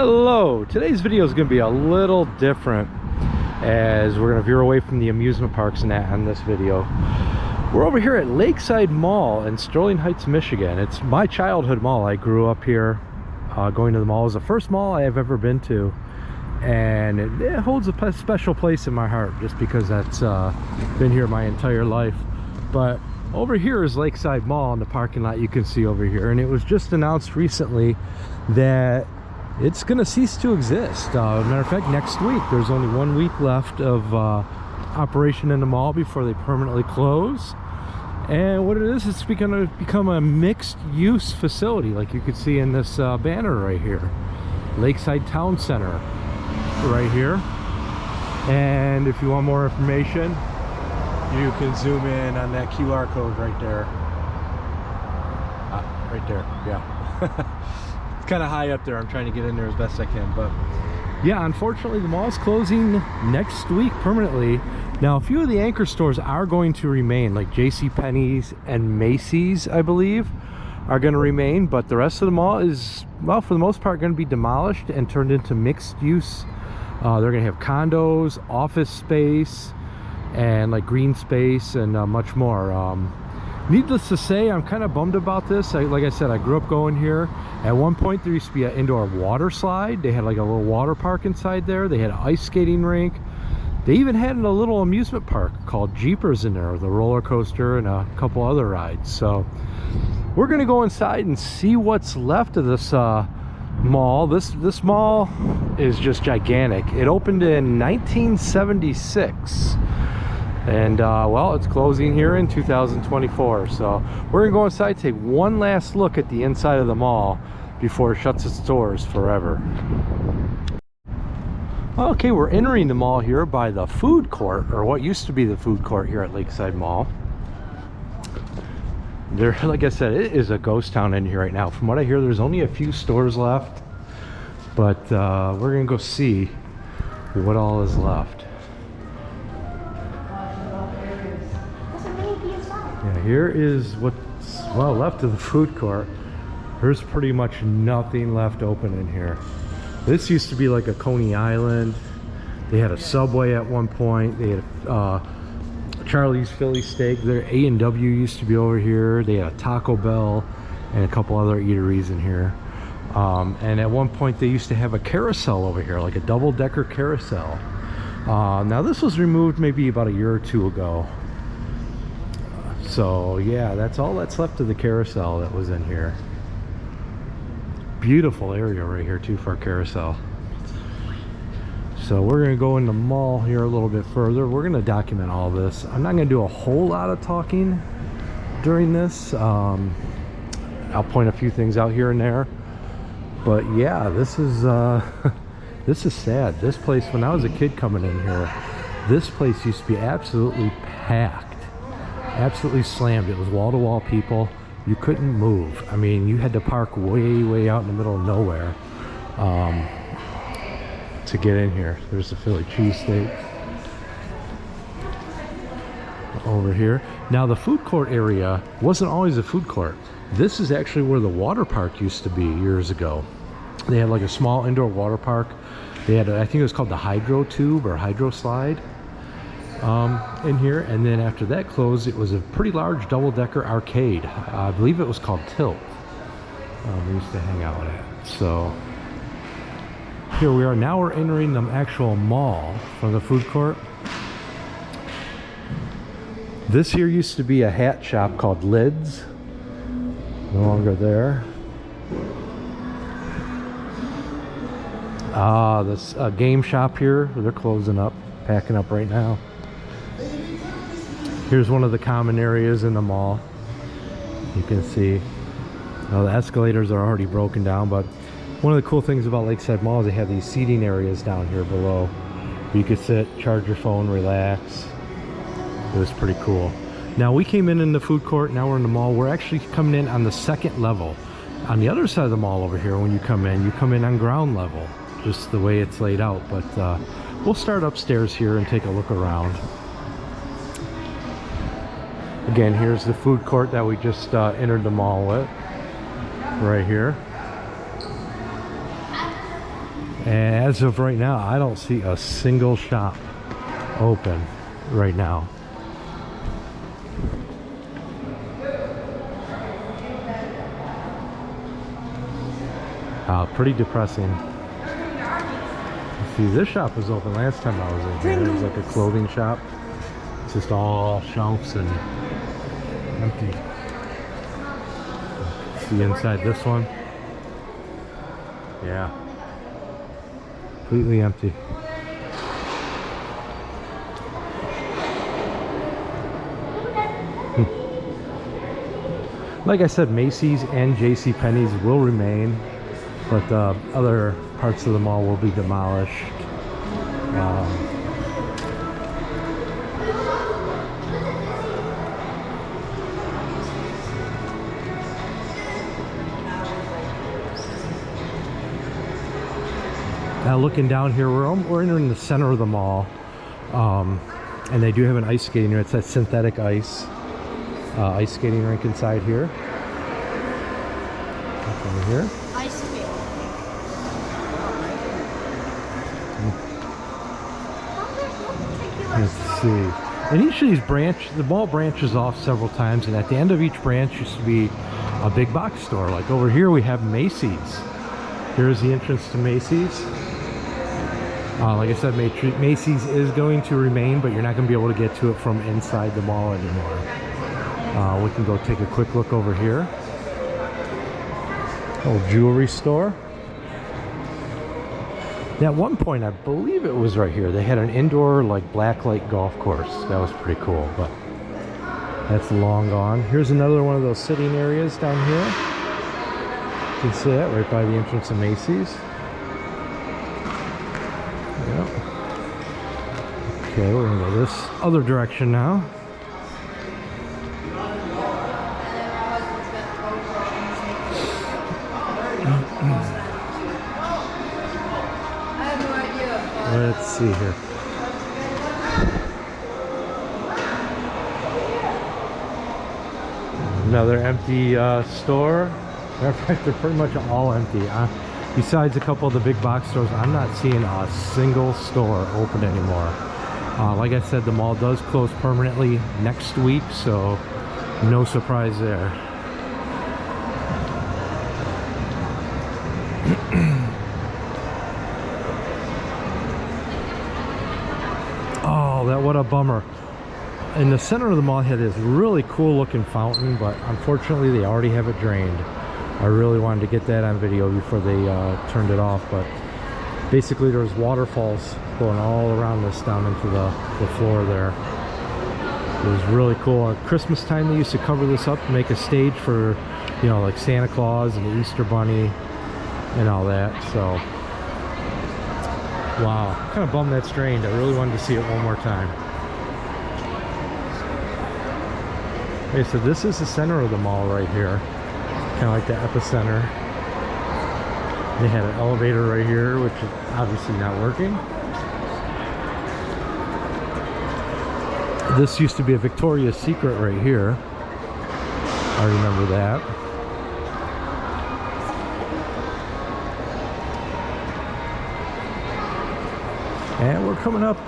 Hello, today's video is going to be a little different as we're going to veer away from the amusement parks and that on this video. We're over here at Lakeside Mall in Sterling Heights, Michigan. It's my childhood mall. I grew up here going to the mall. It was the first mall I have ever been to, and it holds a special place in my heart just because that's been here my entire life. But over here is Lakeside Mall in the parking lot you can see over here, and it was just announced recently that it's gonna cease to exist. Matter of fact, next week there's only 1 week left of operation in the mall before they permanently close. And what it is, it's gonna become a mixed use facility, like you can see in this banner right here, Lakeside Town Center right here. And if you want more information, you can zoom in on that QR code right there. Right there, yeah. It's kind of high up there. I'm trying to get in there as best I can, but yeah, unfortunately the mall's closing next week permanently. Now, a few of the anchor stores are going to remain, like JCPenney's and Macy's, I believe, are going to remain, but the rest of the mall is, well, for the most part, going to be demolished and turned into mixed use. They're going to have condos, office space, and like green space and much more. Needless to say, I'm kind of bummed about this. Like I said, I grew up going here. At one point there used to be an indoor water slide. They had like a little water park inside there. They had an ice skating rink. They even had a little amusement park called Jeepers in there, the roller coaster and a couple other rides. So we're gonna go inside and see what's left of this mall. This mall is just gigantic. It opened in 1976. And well, it's closing here in 2024, so we're gonna go inside, take one last look at the inside of the mall before it shuts its doors forever. Okay, we're entering the mall here by the food court, or what used to be the food court here at Lakeside Mall. There, like I said, it is a ghost town in here right now. From what I hear, there's only a few stores left, but we're gonna go see what all is left. Yeah, here is what's, well, left of the food court. There's pretty much nothing left open in here. This used to be like a Coney Island. They had a Subway at one point. They had Charlie's Philly Steak. Their A&W used to be over here. They had a Taco Bell and a couple other eateries in here. And at one point they used to have a carousel over here, like a double-decker carousel. Now this was removed maybe about a year or two ago. So yeah, that's all that's left of the carousel that was in here. Beautiful area right here too for a carousel. So we're gonna go in the mall here a little bit further. We're gonna document all this. I'm not gonna do a whole lot of talking during this. I'll point a few things out here and there. But yeah, this is this is sad. This place, when I was a kid coming in here, this place used to be absolutely packed. Absolutely slammed. It was wall-to-wall people. You couldn't move. I mean, you had to park way out in the middle of nowhere to get in here. There's the Philly cheesesteak over here. Now, the food court area wasn't always a food court. This is actually where the water park used to be years ago. They had like a small indoor water park. They had, I think it was called the Hydro Tube or Hydro Slide in here, and then after that closed, it was a pretty large double-decker arcade. I believe it was called Tilt. We used to hang out at. So here we are. Now we're entering the actual mall from the food court. This here used to be a hat shop called Lids. No longer there. This game shop here, they're closing up, packing up right now. Here's one of the common areas in the mall. You can see, the escalators are already broken down, but one of the cool things about Lakeside Mall is they have these seating areas down here below. You could sit, charge your phone, relax. It was pretty cool. Now we came in the food court, now we're in the mall. We're actually coming in on the second level. On the other side of the mall over here, when you come in on ground level, just the way it's laid out. But we'll start upstairs here and take a look around. Again, here's the food court that we just entered the mall with, right here. And as of right now, I don't see a single shop open right now. Pretty depressing. See, this shop was open last time I was in here. It was like a clothing shop. It's just all shelves and empty. See inside this one? Yeah. Completely empty. Like I said, Macy's and JCPenney's will remain, but other parts of the mall will be demolished. Now looking down here, we're in the center of the mall, and they do have an ice skating rink. It's that synthetic ice skating rink inside here. Over here. Ice skating. Let's see. And each of these the mall branches off several times, and at the end of each branch used to be a big box store. Like over here we have Macy's. Here's the entrance to Macy's. Like I said, Macy's is going to remain, but you're not going to be able to get to it from inside the mall anymore. We can go take a quick look over here. Old jewelry store. At one point, I believe it was right here, they had an indoor like blacklight golf course. That was pretty cool, but that's long gone. Here's another one of those sitting areas down here. You can see that right by the entrance of Macy's. Yep. Okay, we're gonna go this other direction now. Let's see here. Another empty store. Matter of fact, they're pretty much all empty. Besides a couple of the big box stores, I'm not seeing a single store open anymore. Like I said, the mall does close permanently next week, so no surprise there. What a bummer. In the center of the mall had this really cool looking fountain, but unfortunately they already have it drained. I really wanted to get that on video before they turned it off, but basically there's waterfalls going all around this down into the floor there. It was really cool. At Christmas time they used to cover this up to make a stage for, you know, like Santa Claus and the Easter Bunny and all that. So wow, kind of bummed that's drained. I really wanted to see it one more time. Okay, so this is the center of the mall right here. Kind of like the epicenter. They had an elevator right here, which is obviously not working. This used to be a Victoria's Secret right here. I remember that. And we're coming up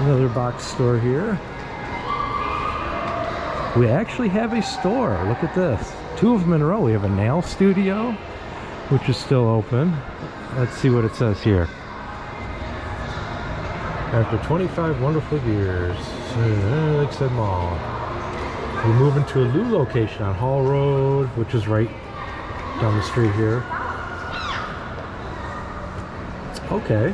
another box store here. We actually have a store. Look at this. Two of them in a row. We have a nail studio, which is still open. Let's see what it says here. After 25 wonderful years, Lakeside Mall. We're moving to a new location on Hall Road, which is right down the street here. Okay,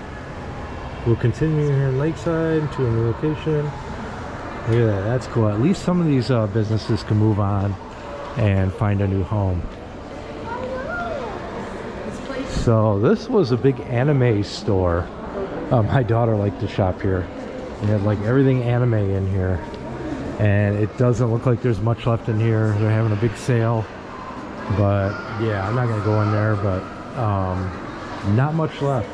we'll continue here in Lakeside to a new location. Look at that, that's cool. At least some of these businesses can move on and find a new home. So this was a big anime store. My daughter liked to shop here. They had like everything anime in here. And it doesn't look like there's much left in here. They're having a big sale. But yeah, I'm not gonna go in there, but not much left.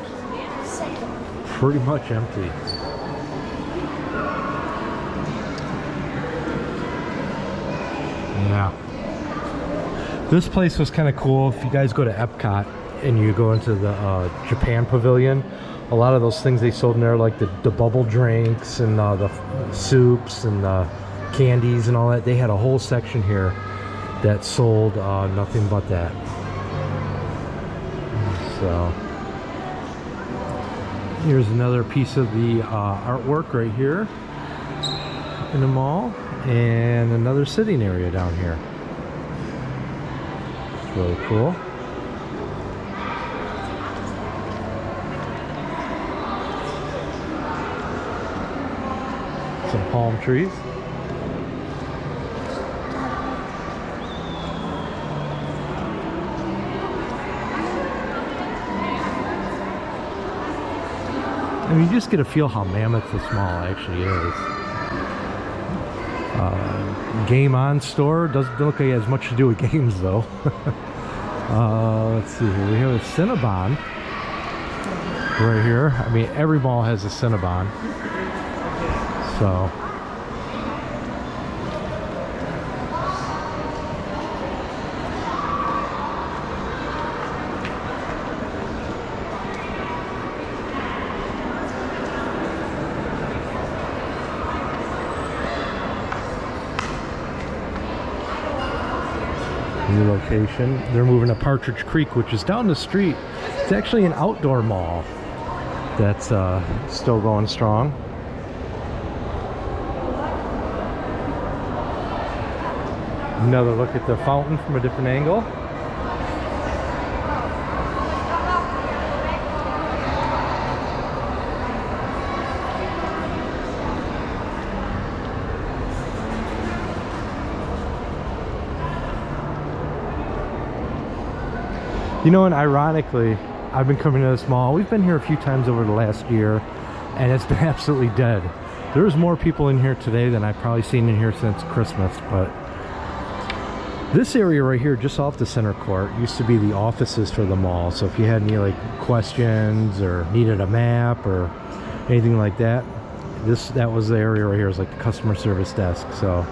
Pretty much empty. Yeah. This place was kind of cool. If you guys go to Epcot and you go into the Japan Pavilion, a lot of those things they sold in there, like the bubble drinks and the soups and the candies and all that, they had a whole section here that sold nothing but that. So here's another piece of the artwork right here in the mall, and another sitting area down here. It's really cool. Some palm trees. I mean, you just get a feel how mammoth this mall actually is. Game On store doesn't look like it has much to do with games though. Let's see here. We have a Cinnabon right here. I mean, every mall has a Cinnabon. So new location. They're moving to Partridge Creek, which is down the street. It's actually an outdoor mall that's still going strong. Another look at the fountain from a different angle. You know, and ironically, I've been coming to this mall. We've been here a few times over the last year, and it's been absolutely dead. There's more people in here today than I've probably seen in here since Christmas, but this area right here, just off the center court, used to be the offices for the mall. So if you had any like questions or needed a map or anything like that, that was the area right here. It was like the customer service desk. So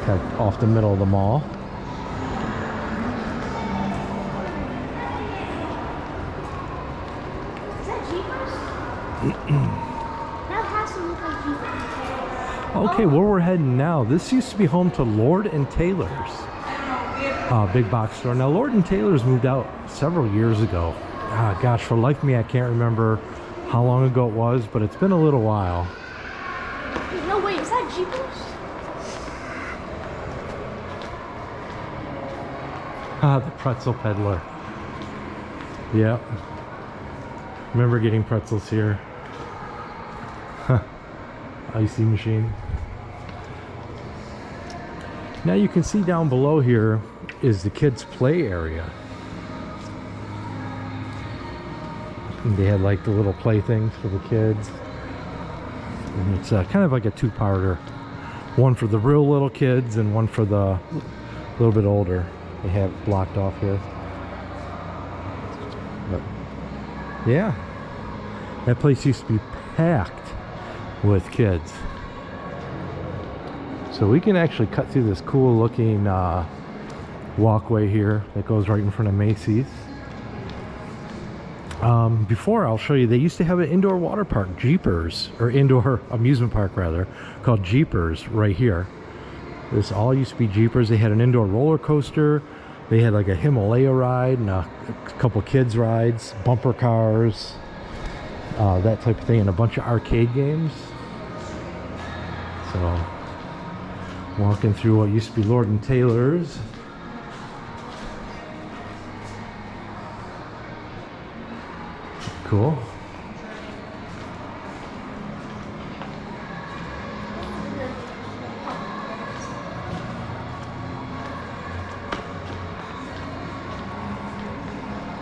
kind of off the middle of the mall. Okay, where we're heading now, this used to be home to Lord and Taylor's big box store. Now Lord and Taylor's moved out several years ago. Gosh, for the life of me I can't remember how long ago it was, but it's been a little while. No, wait, is that Jeepers? The pretzel peddler. Yeah, remember getting pretzels here. Icy machine. Now you can see down below here is the kids play area. And they had like the little playthings for the kids, and it's kind of like a two-parter, one for the real little kids and one for the little bit older. They have it blocked off here, but yeah, that place used to be packed with kids. So we can actually cut through this cool looking walkway here that goes right in front of Macy's. Before, I'll show you, they used to have an indoor water park, Jeepers, or indoor amusement park rather, called Jeepers right here. This all used to be Jeepers. They had an indoor roller coaster. They had like a Himalaya ride and a couple kids rides, bumper cars, that type of thing, and a bunch of arcade games. So walking through what used to be Lord and Taylor's. Cool.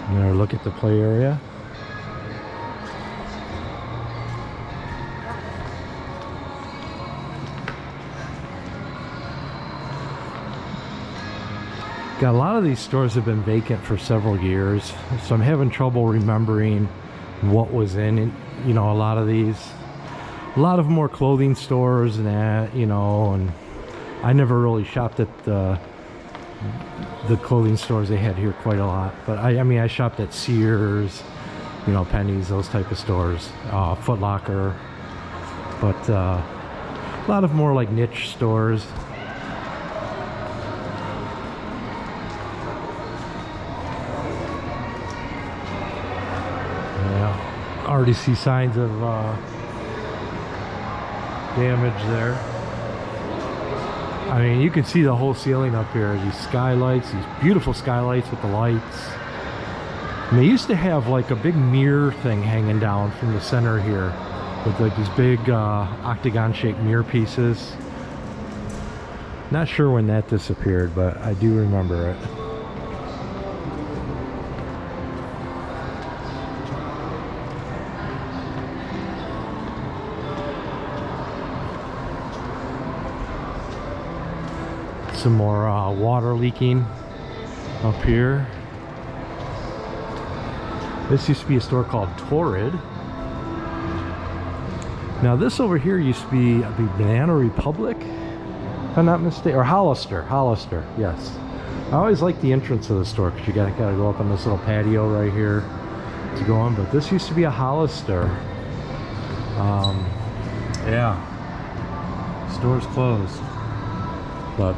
Another look at the play area. Got a lot of these stores have been vacant for several years, so I'm having trouble remembering what was in, you know, a lot of these. A lot of them were clothing stores and that, you know, and I never really shopped at the the clothing stores they had here quite a lot. But I mean, I shopped at Sears, you know, Penny's, those type of stores, Foot Locker, but a lot of more like niche stores. Yeah, already see signs of damage there. I mean, you can see the whole ceiling up here. These skylights, these beautiful skylights with the lights. And they used to have like a big mirror thing hanging down from the center here with like these big octagon shaped mirror pieces. Not sure when that disappeared, but I do remember it. Some more water leaking up here. This used to be a store called Torrid. Now this over here used to be a Banana Republic, if I'm not mistaken, or Hollister, yes. I always like the entrance of the store because you gotta go up on this little patio right here to go on, but this used to be a Hollister. Yeah, store's closed, but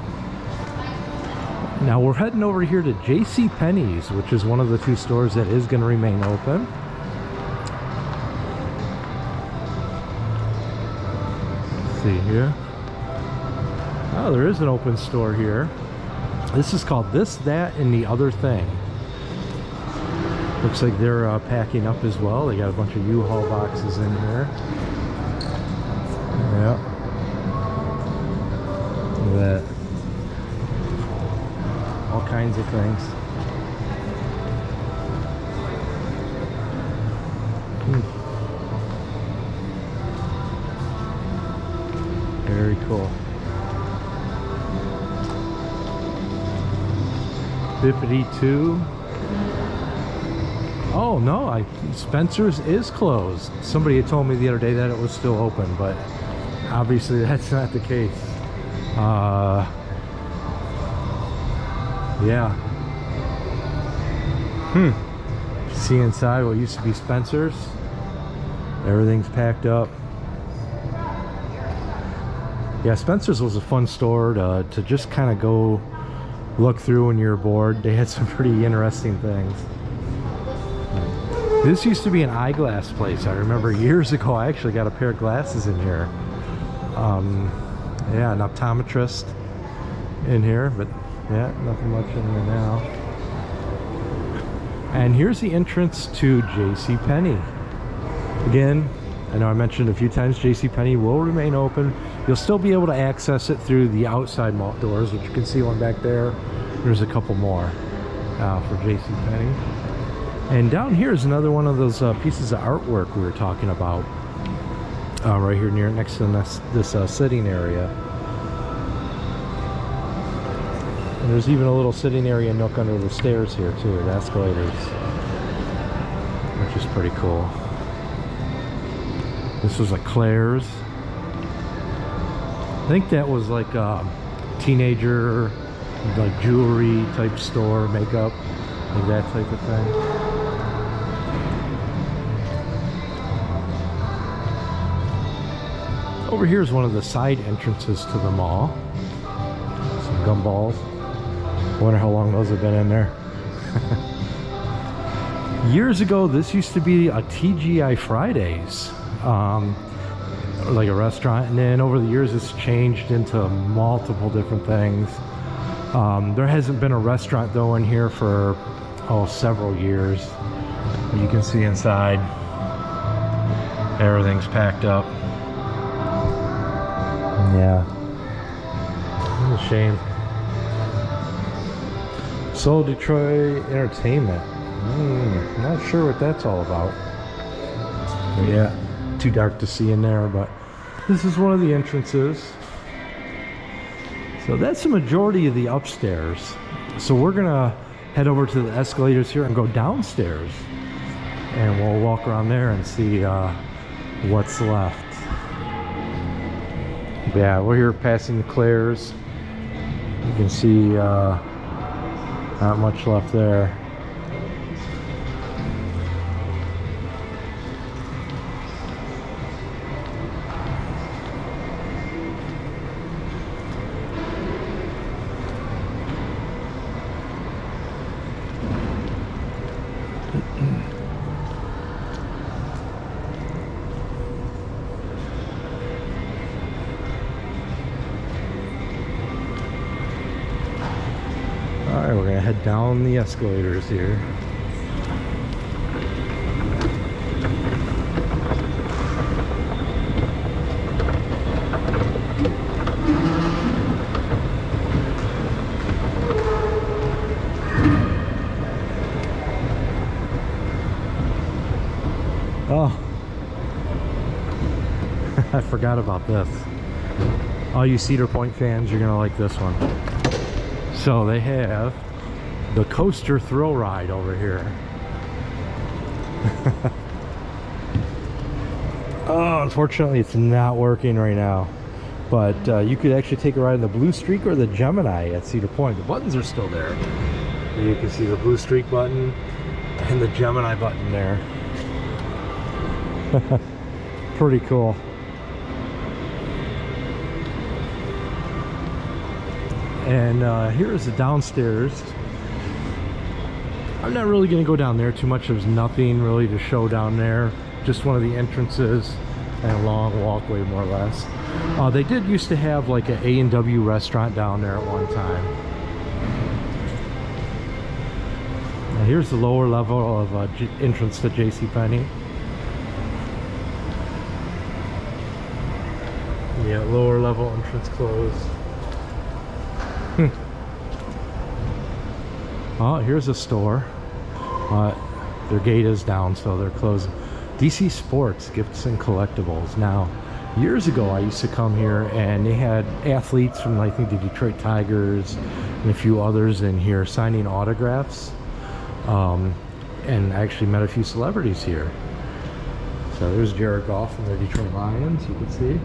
now we're heading over here to J.C. Penney's, which is one of the two stores that is going to remain open. Let's see here. Oh, there is an open store here. This is called This, That, and the Other Thing. Looks like they're packing up as well. They got a bunch of U-Haul boxes in here. Yeah. Look at that. All kinds of things. Very cool. Bippity 2. Oh no, Spencer's is closed. Somebody had told me the other day that it was still open, but obviously that's not the case. Yeah. See inside what used to be Spencer's. Everything's packed up. Yeah, Spencer's was a fun store to just kind of go look through when you're bored. They had some pretty interesting things. This used to be an eyeglass place. I remember years ago I actually got a pair of glasses in here. Yeah, an optometrist in here, but yeah, nothing much in here now. And here's the entrance to J.C. Penney. Again, I know I mentioned a few times, J.C. Penney will remain open. You'll still be able to access it through the outside mall doors, which you can see one back there. There's a couple more for J.C. Penney. And down here is another one of those pieces of artwork we were talking about. Right here next to this sitting area. And there's even a little sitting area nook under the stairs here too, the escalators, which is pretty cool. This was a Claire's. I think that was like a teenager, like jewelry type store, makeup, like that type of thing. Over here is one of the side entrances to the mall. Some gumballs. I wonder how long those have been in there. Years ago, this used to be a TGI Fridays, like a restaurant, and then over the years it's changed into multiple different things. There hasn't been a restaurant though in here for several years. You can see inside everything's packed up. Yeah, what a shame. Soul Detroit Entertainment. Not sure what that's all about. But yeah, too dark to see in there, but this is one of the entrances. So that's the majority of the upstairs. So we're gonna head over to the escalators here and go downstairs, and we'll walk around there and see what's left. Yeah, we're here passing the Claire's. You can see Not much left there. Alright, we're gonna head down the escalators here. Oh, I forgot about this. All you Cedar Point fans, you're gonna like this one. So they have the coaster thrill ride over here. Oh, unfortunately it's not working right now. But you could actually take a ride in the Blue Streak or the Gemini at Cedar Point. The buttons are still there. You can see the Blue Streak button and the Gemini button there. Pretty cool. And here is the downstairs. I'm not really going to go down there too much. There's nothing really to show down there. Just one of the entrances and a long walkway, more or less. They did used to have like an A&W restaurant down there at one time. Now here's the lower level of entrance to JCPenney. Yeah, lower level entrance closed. Oh, here's a store. Their gate is down, so they're closed. DC Sports, Gifts and Collectibles. Now, years ago, I used to come here, and they had athletes from, I think, the Detroit Tigers and a few others in here signing autographs. And I actually met a few celebrities here. So there's Jared Goff from the Detroit Lions, you can see.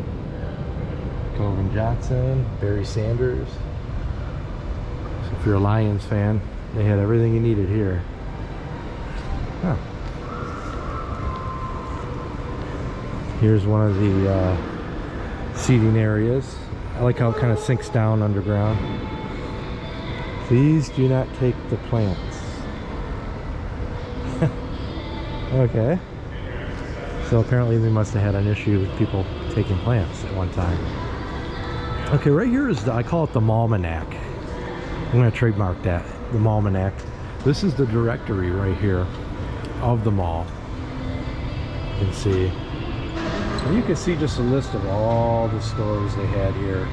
Calvin Johnson, Barry Sanders. So if you're a Lions fan, they had everything you needed here. Huh. Here's one of the seating areas. I like how it kind of sinks down underground. Please do not take the plants. Okay. So apparently they must have had an issue with people taking plants at one time. Okay, right here is I call it the Mallmanac. I'm going to trademark that, the Mallmanac. This is the directory right here of the mall. You can see. And you can see just a list of all the stores they had here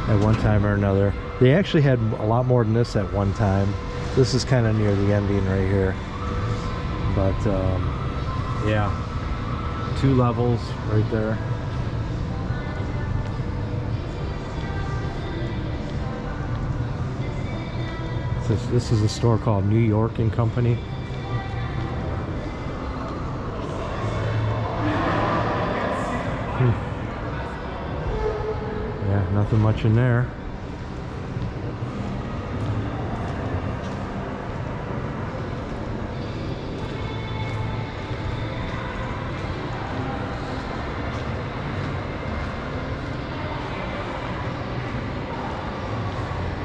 at one time or another. They actually had a lot more than this at one time. This is kind of near the ending right here. But yeah, 2 levels right there. This is a store called New York and Company. Yeah, nothing much in there.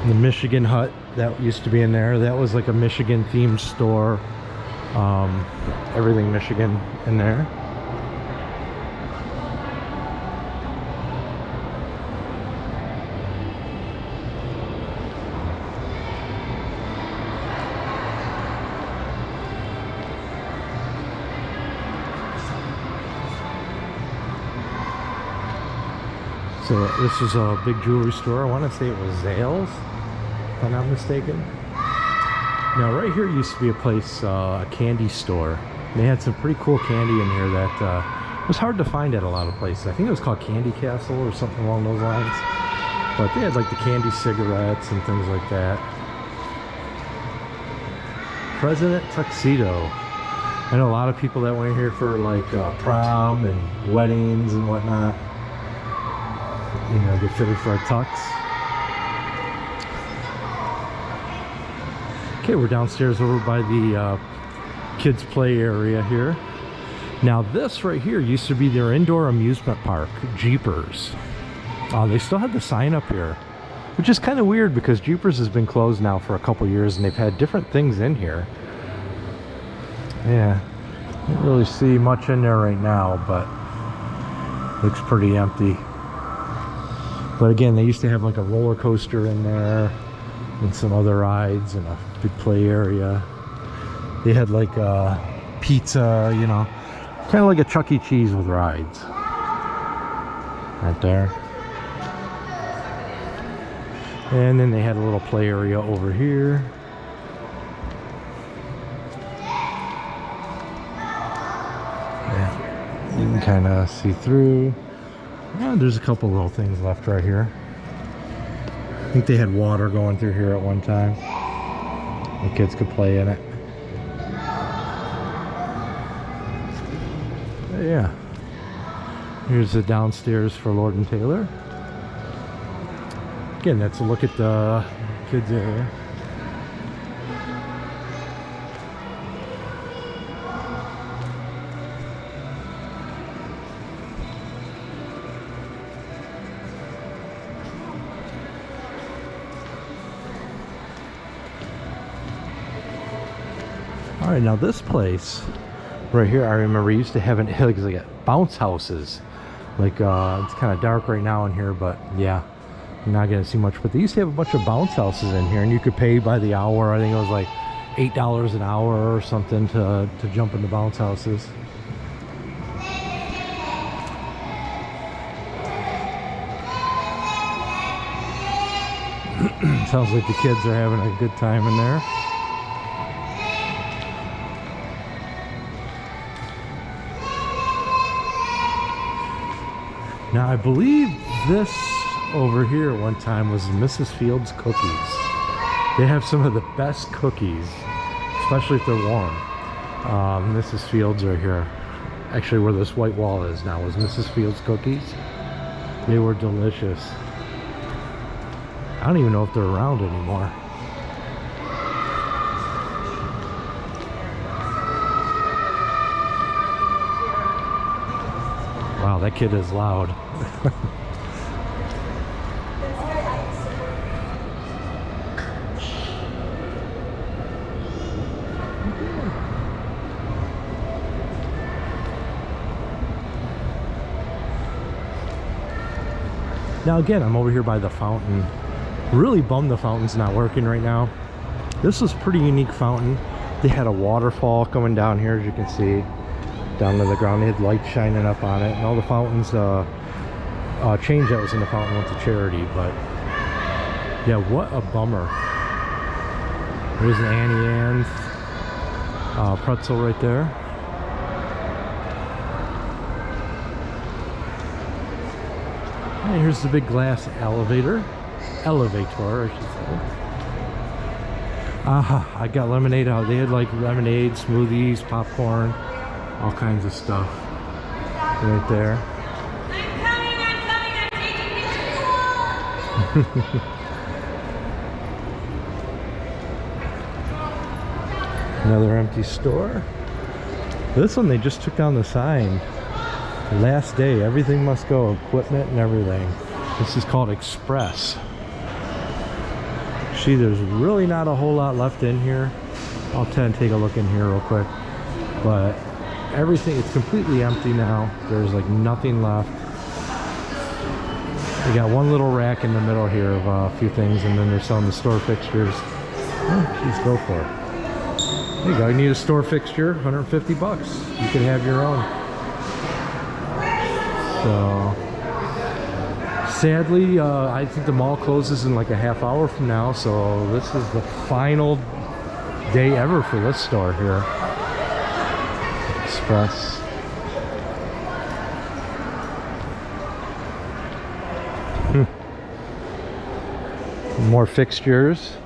The Michigan Hut that used to be in there, that was like a Michigan themed store. Everything Michigan in there. So this is a big jewelry store. I want to say it was Zales, if I'm not mistaken. Now right here used to be a place, a candy store. They had some pretty cool candy in here that was hard to find at a lot of places. I think it was called Candy Castle or something along those lines. But they had like the candy cigarettes and things like that. President Tuxedo. I know a lot of people that went here for like prom and weddings and whatnot. You know, get fitted for a tux. Okay, we're downstairs over by the kids play area here. Now this right here used to be their indoor amusement park, Jeepers. They still have the sign up here, which is kind of weird because Jeepers has been closed now for a couple years and they've had different things in here. Yeah, can't really see much in there right now, but looks pretty empty. But again, they used to have like a roller coaster in there and some other rides and a big play area. They had like a pizza, you know, kind of like a Chuck E. Cheese with rides. Right there. And then they had a little play area over here. Yeah, you can kind of see through. There's a couple little things left right here. I think they had water going through here at one time. The kids could play in it. Yeah. Here's the downstairs for Lord and Taylor. Again, that's a look at the kids area. All right, now this place right here, I remember used to have like bounce houses. Like it's kind of dark right now in here, but yeah, you're not gonna see much. But they used to have a bunch of bounce houses in here, and you could pay by the hour. I think it was like $8 an hour or something to jump into bounce houses. Sounds like the kids are having a good time in there. Now I believe this over here at one time was Mrs. Fields cookies. They have some of the best cookies, especially if they're warm. Mrs. Fields right here, actually where this white wall is now, was Mrs. Fields cookies. They were delicious. I don't even know if they're around anymore. Wow, that kid is loud. Now again, I'm over here by the fountain. Really bummed the fountain's not working right now. This was a pretty unique fountain. They had a waterfall coming down here, as you can see, down to the ground. They had lights shining up on it, and all the fountains, change that was in the fountain went to charity. But yeah, what a bummer. There's an Annie Ann's pretzel right there. And here's the big glass elevator, I should say. I got lemonade out. They had like lemonade, smoothies, popcorn, all kinds of stuff right there. I'm coming. Another empty store. This one they just took down the sign. Last day, everything must go, equipment and everything. This is called Express. See, there's really not a whole lot left in here. I'll take a look in here real quick. But everything, it's completely empty now. There's like nothing left. They got one little rack in the middle here of a few things, and then they're selling the store fixtures. Oh, geez, go for it. There you go, you need a store fixture, 150 bucks. You can have your own. So, sadly, I think the mall closes in like a half hour from now, so this is the final day ever for this store here. Express. More fixtures.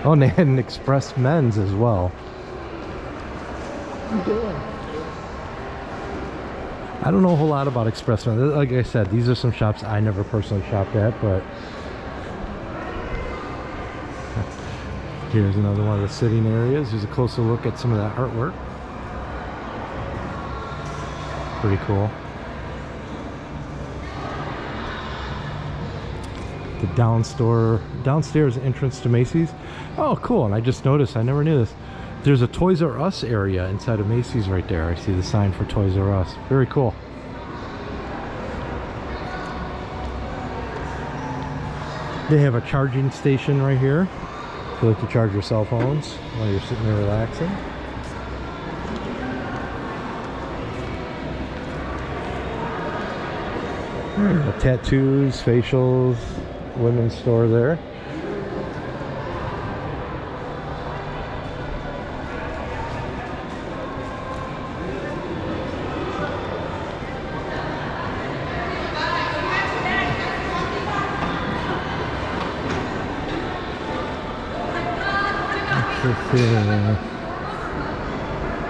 Oh, and they had an Express Men's as well. What are you doing? I don't know a whole lot about Express Men's. Like I said, these are some shops I never personally shopped at, but Here's another one of the sitting areas. Here's a closer look at some of that artwork. Pretty cool. The downstairs entrance to Macy's. Oh, cool. And I just noticed, I never knew this. There's a Toys R Us area inside of Macy's right there. I see the sign for Toys R Us. Very cool. They have a charging station right here. If you like to charge your cell phones while you're sitting there relaxing. Tattoos, facials, women's store there.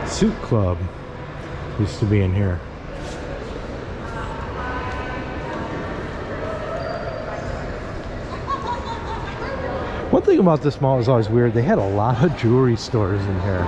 Suit Club used to be in here. One thing about this mall is always weird. They had a lot of jewelry stores in here.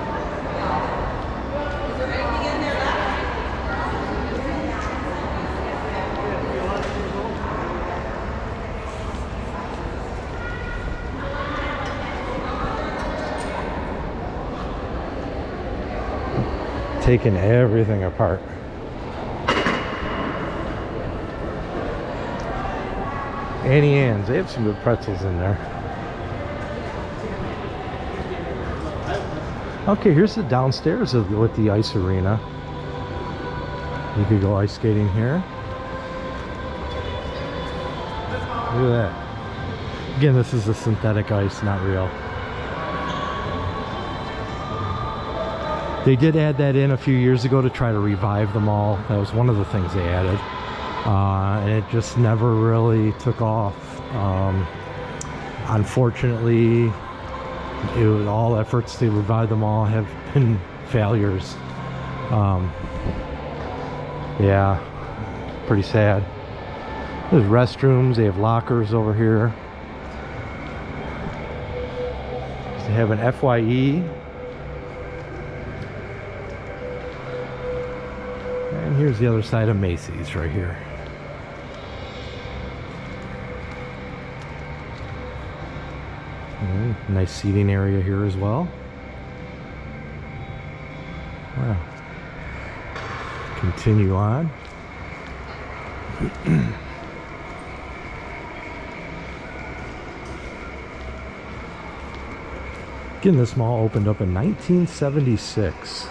Taking everything apart. Annie Ann's, they have some good pretzels in there. Okay, here's the downstairs with the ice arena. You could go ice skating here. Look at that. Again, this is a synthetic ice, not real. They did add that in a few years ago to try to revive the mall. That was one of the things they added. And it just never really took off. Unfortunately, all efforts to revive the mall have been failures. Yeah, pretty sad. There's restrooms, they have lockers over here. They have an FYE. And here's the other side of Macy's right here. Nice seating area here as well. Wow. Continue on. Again, this mall opened up in 1976.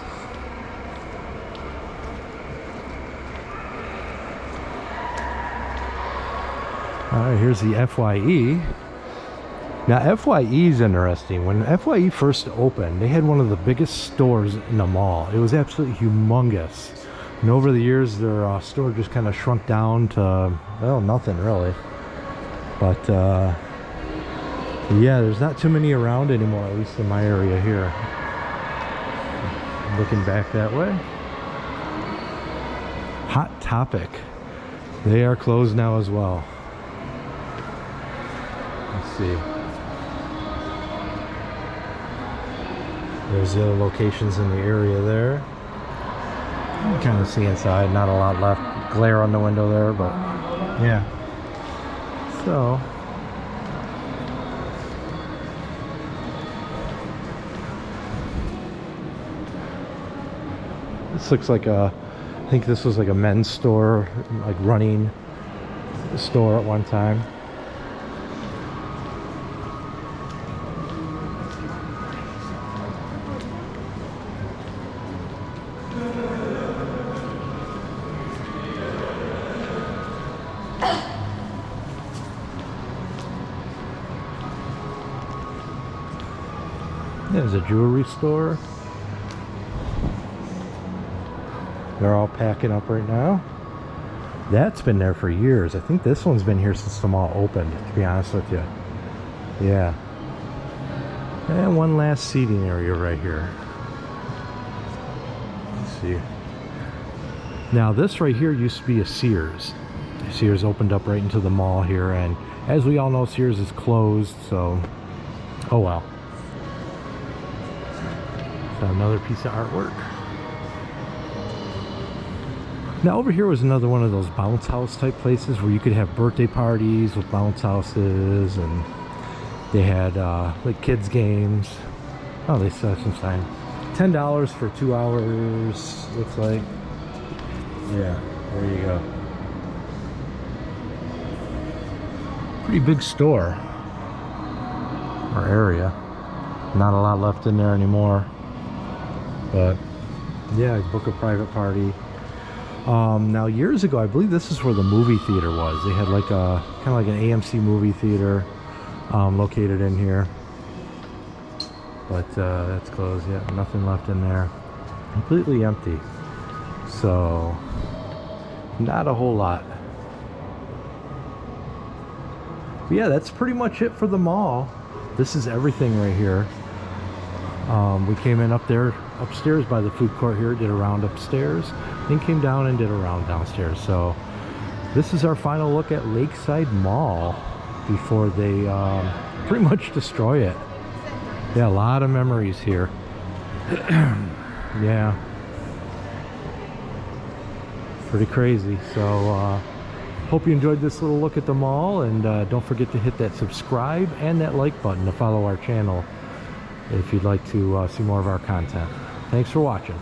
Alright, here's the FYE. Now, FYE is interesting. When FYE first opened, they had one of the biggest stores in the mall. It was absolutely humongous. And over the years, their store just kind of shrunk down to, well, nothing really. But, yeah, there's not too many around anymore, at least in my area here. Looking back that way. Hot Topic. They are closed now as well. Let's see. There's the other locations in the area there. You can kind of see inside, not a lot left. Glare on the window there, but yeah. So, this looks like I think this was like a men's store, like running store at one time. There's a jewelry store. They're all packing up right now. That's been there for years. I think this one's been here since the mall opened, to be honest with you. Yeah. And one last seating area right here. Let's see. Now this right here used to be a Sears. Sears opened up right into the mall here, and as we all know, Sears is closed, so oh well. Another piece of artwork. Now over here was another one of those bounce house type places where you could have birthday parties with bounce houses, and they had like kids games. Oh, they still have some sign. $10 for 2 hours, looks like. Yeah, there you go. Pretty big store or area. Not a lot left in there anymore, but yeah, book a private party. Now years ago, I believe this is where the movie theater was. They had like a kind of like an AMC movie theater located in here, but that's closed. Yeah, nothing left in there, completely empty. So not a whole lot. But yeah, that's pretty much it for the mall. This is everything right here. We came in upstairs by the food court here, did a round upstairs, then came down and did a round downstairs. So this is our final look at Lakeside Mall before they pretty much destroy it. Yeah, a lot of memories here. Yeah, pretty crazy. So hope you enjoyed this little look at the mall, and don't forget to hit that subscribe and that like button to follow our channel if you'd like to see more of our content. Thanks for watching.